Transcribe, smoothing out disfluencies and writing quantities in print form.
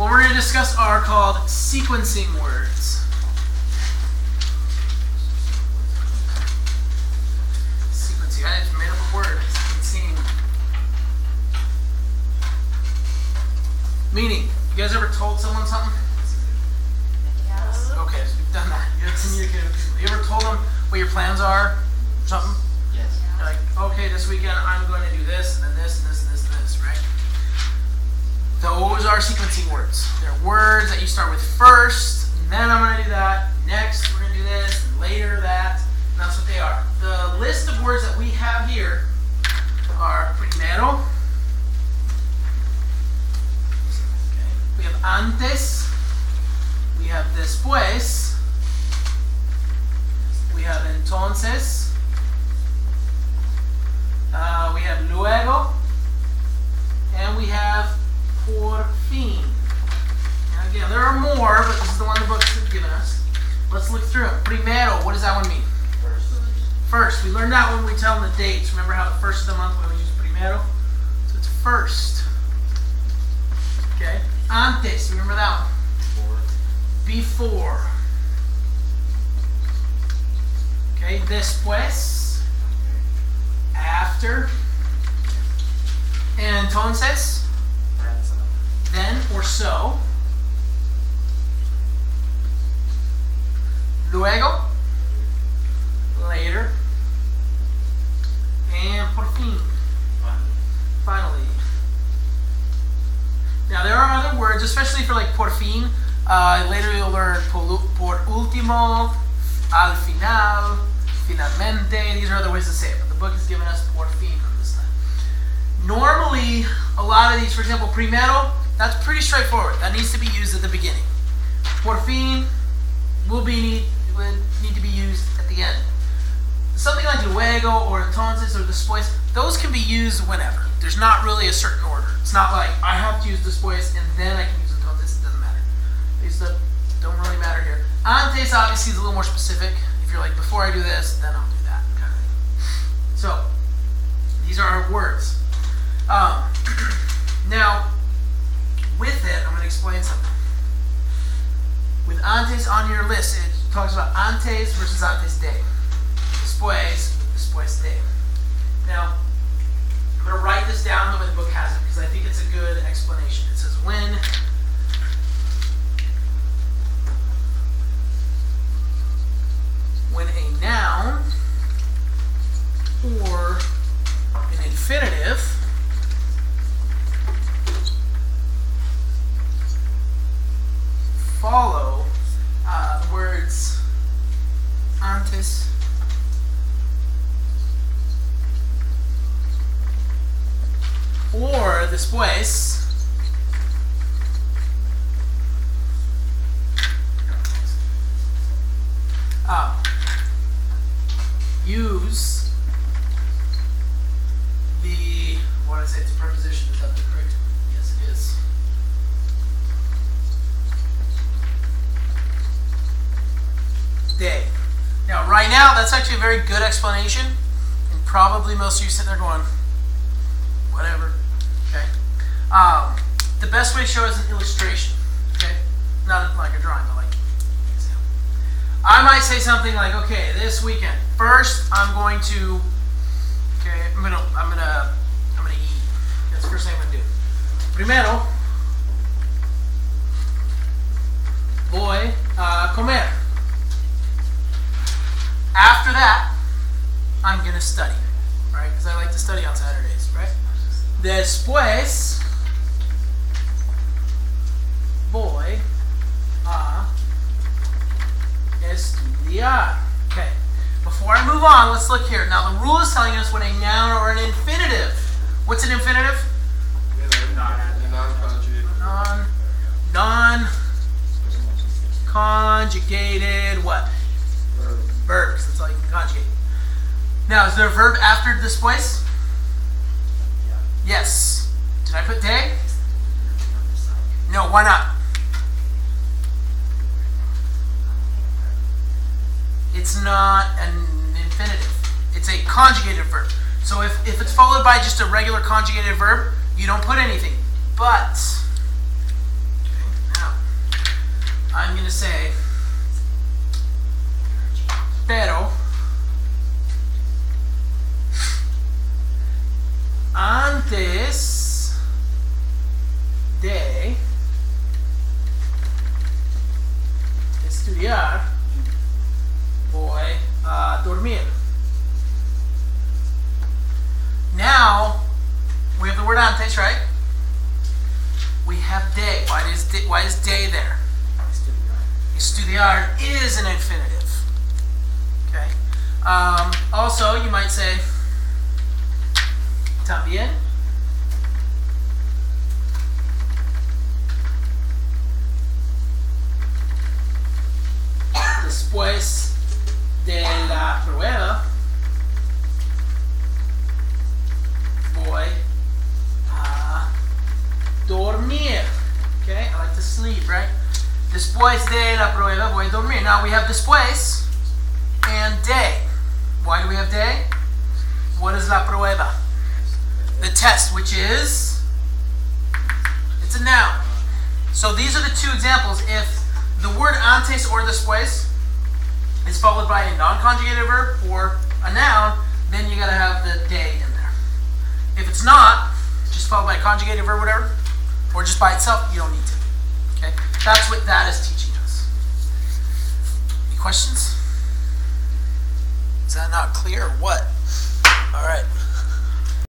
what we're going to discuss are called sequencing words. Sequencing, I just made up a word. Sequencing. Meaning, you guys ever told someone something? Yes. Okay, so we've done that. You're communicating with people. You ever told them what your plans are? Something? Yes. You're like, okay, this weekend I'm going to do this, and then this, and this, and this, and this, right? Those are sequencing words. They're words that you start with first, and then I'm going to do that. Next, we're going to do this, and later that. And that's what they are. The list of words that we have here are primero. Okay. We have antes. We have después. We have entonces. We have luego. And we have por fin. Now again, there are more, but this is the one the books have given us. Let's look through them. Primero, what does that one mean? First. We learned that when we tell them the dates. Remember how the first of the month when we use primero? So it's first. Okay. Antes, remember that one? Before. Okay. Después. After. Entonces. Then or so. Luego. Later. And por fin. Finally. Now there are other words, especially for like por fin. Later you'll learn por último, al final, finalmente. These are other ways to say it, but the book has given us por fin from this time. Normally, a lot of these, for example, primero, that's pretty straightforward. That needs to be used at the beginning. Por fin would need to be used at the end. Something like luego or entonces or después, those can be used whenever. There's not really a certain order. It's not like I have to use después and then I can use entonces. It doesn't matter. These don't really matter here. Antes obviously is a little more specific. If you're like, before I do this, then I'll do that kind of thing. So, these are our words. Now, with it, I'm going to explain something. With antes on your list, it talks about antes versus antes de. Después, después de. Now, I'm going to write this down the way the book has it because I think it's a good explanation. It says when a noun or an infinitive follow the words antes or después use the, what did I say, it's a preposition, is that the correct? Yes, it is. Day. Now, right now, that's actually a very good explanation, and probably most of you sitting there going, whatever, okay? The best way to show it is an illustration, okay? Not like a drawing, but like an example. I might say something like, okay, this weekend, first I'm going to, okay, I'm gonna eat. That's the first thing I'm gonna do. Primero, voy a comer. After that, I'm gonna study, right? Because I like to study on Saturdays, right? Después, voy a estudiar. Okay. Before I move on, let's look here. Now, the rule is telling us when a noun or an infinitive. What's an infinitive? Non-conjugated what? Verbs. That's all you can conjugate. Now, is there a verb after después? Yes. Did I put de? No, why not? It's not an infinitive. It's a conjugated verb. So if it's followed by just a regular conjugated verb, you don't put anything. But, okay, I'm going to say, pero antes de estudiar voy a dormir. Now we have the word antes, right? We have day. Why is day there? Estudiar is an infinitive. Okay. Also, you might say también. Después de la prueba, voy a dormir. Okay, I like to sleep, right? Después de la prueba, voy a dormir. Now we have después and day. Why do we have day? What is la prueba? The test, which is, it's a noun. So these are the two examples. If the word antes or después is followed by a non-conjugated verb or a noun, then you gotta have the day in there. If it's not, just followed by a conjugated verb, whatever, or just by itself, you don't need to. Okay, that's what that is teaching us. Any questions? Is that not clear or what? All right.